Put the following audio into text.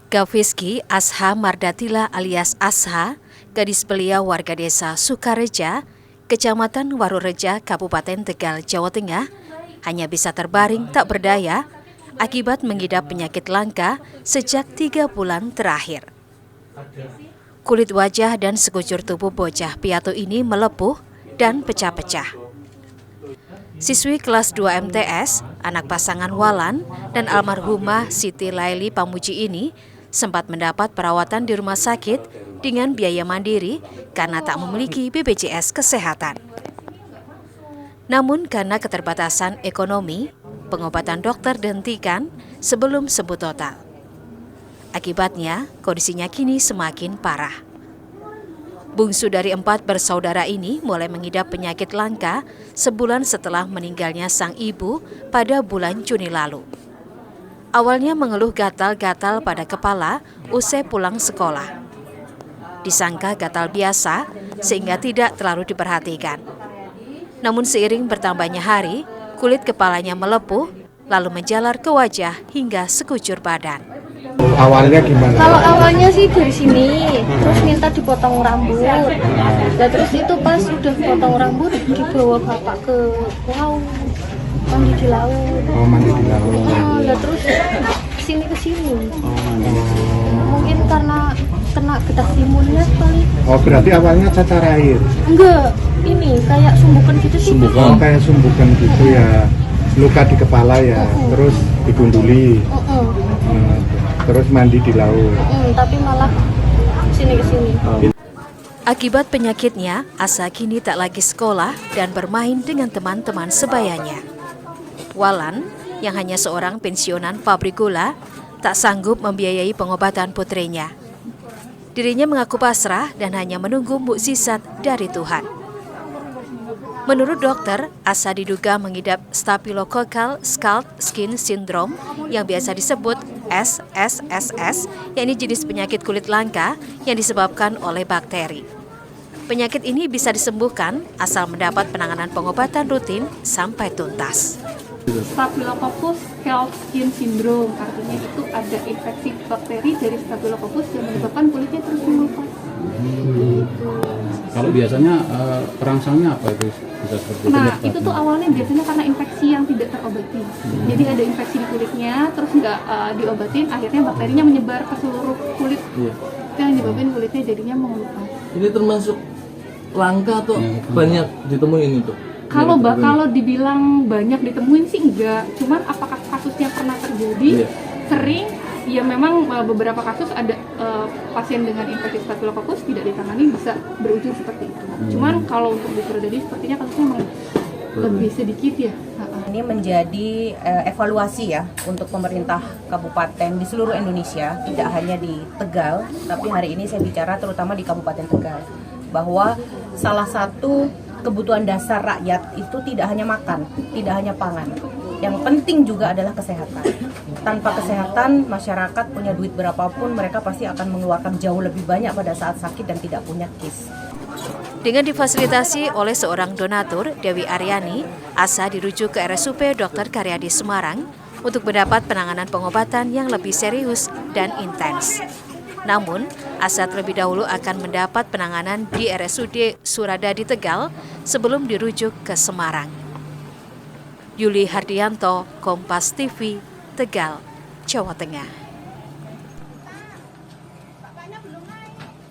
Gaviski Asha Mardatila alias Asha, gadis belia warga desa Sukareja, Kecamatan Warureja, Kabupaten Tegal, Jawa Tengah, hanya bisa terbaring tak berdaya akibat mengidap penyakit langka sejak 3 bulan terakhir. Kulit wajah dan sekujur tubuh bocah piatu ini melepuh dan pecah-pecah. Siswi kelas 2 MTS, anak pasangan Walan dan almarhumah Siti Laili Pamuji ini sempat mendapat perawatan di rumah sakit dengan biaya mandiri karena tak memiliki BPJS Kesehatan. Namun karena keterbatasan ekonomi, pengobatan dokter dihentikan sebelum sembuh total. Akibatnya, kondisinya kini semakin parah. Bungsu dari 4 bersaudara ini mulai mengidap penyakit langka sebulan setelah meninggalnya sang ibu pada bulan Juni lalu. Awalnya mengeluh gatal-gatal pada kepala usai pulang sekolah. Disangka gatal biasa sehingga tidak terlalu diperhatikan. Namun seiring bertambahnya hari, kulit kepalanya melepuh lalu menjalar ke wajah hingga sekujur badan. Awalnya gimana? Kalau awalnya sih dari sini, terus minta dipotong rambut. Nah terus itu pas udah potong rambut dibawa bapak ke laut, mandi di laut. Oh, mandi di laut. Nah terus ke sini. Mungkin karena kena getah timunnya kali. Oh, berarti awalnya cacar air? Enggak, ini kayak sumbukan gitu sih. Oh, kayak sumbukan gitu ya. Luka di kepala ya, terus digunduli. Terus mandi di laut. Tapi malah ke sini. Akibat penyakitnya, Asa kini tak lagi sekolah dan bermain dengan teman-teman sebayanya. Walan, yang hanya seorang pensiunan pabrik gula, tak sanggup membiayai pengobatan putrinya. Dirinya mengaku pasrah dan hanya menunggu mukjizat dari Tuhan. Menurut dokter, Asa diduga mengidap Staphylococcal scald skin syndrome yang biasa disebut SSSS, yakni jenis penyakit kulit langka yang disebabkan oleh bakteri. Penyakit ini bisa disembuhkan asal mendapat penanganan pengobatan rutin sampai tuntas. Staphylococcus scald skin syndrome, artinya itu ada infeksi bakteri dari Staphylococcus yang menyebabkan kulitnya terus melupas. Kalau biasanya perangsangnya apa itu? Bisa seperti itu tuh awalnya biasanya karena infeksi yang tidak terobati. Jadi ada infeksi di kulitnya, terus nggak diobatin, akhirnya bakterinya menyebar ke seluruh kulit. Itu yang menyebabkan kulitnya jadinya mengelupas. Ini termasuk langka atau banyak ditemuin itu? Kalau dibilang banyak ditemuin sih enggak, cuman apakah kasusnya pernah terjadi? Sering, ya memang beberapa kasus ada pasien dengan infeksi Staphylococcus tidak ditangani bisa berujung seperti itu. Cuman kalau untuk diprediksi sepertinya kasusnya memang lebih sedikit ya. Ini menjadi evaluasi ya untuk pemerintah kabupaten di seluruh Indonesia, tidak hanya di Tegal, tapi hari ini saya bicara terutama di Kabupaten Tegal, bahwa salah satu kebutuhan dasar rakyat itu tidak hanya makan, tidak hanya pangan. Yang penting juga adalah kesehatan. Tanpa kesehatan, masyarakat punya duit berapapun, mereka pasti akan mengeluarkan jauh lebih banyak pada saat sakit dan tidak punya KIS. Dengan difasilitasi oleh seorang donatur, Dewi Aryani, Asa dirujuk ke RSUP Dr. Karyadi Semarang untuk mendapat penanganan pengobatan yang lebih serius dan intens. Namun, Asa terlebih dahulu akan mendapat penanganan di RSUD Suradadi Tegal sebelum dirujuk ke Semarang. Yuli Hardianto, Kompas TV, Tegal, Jawa Tengah.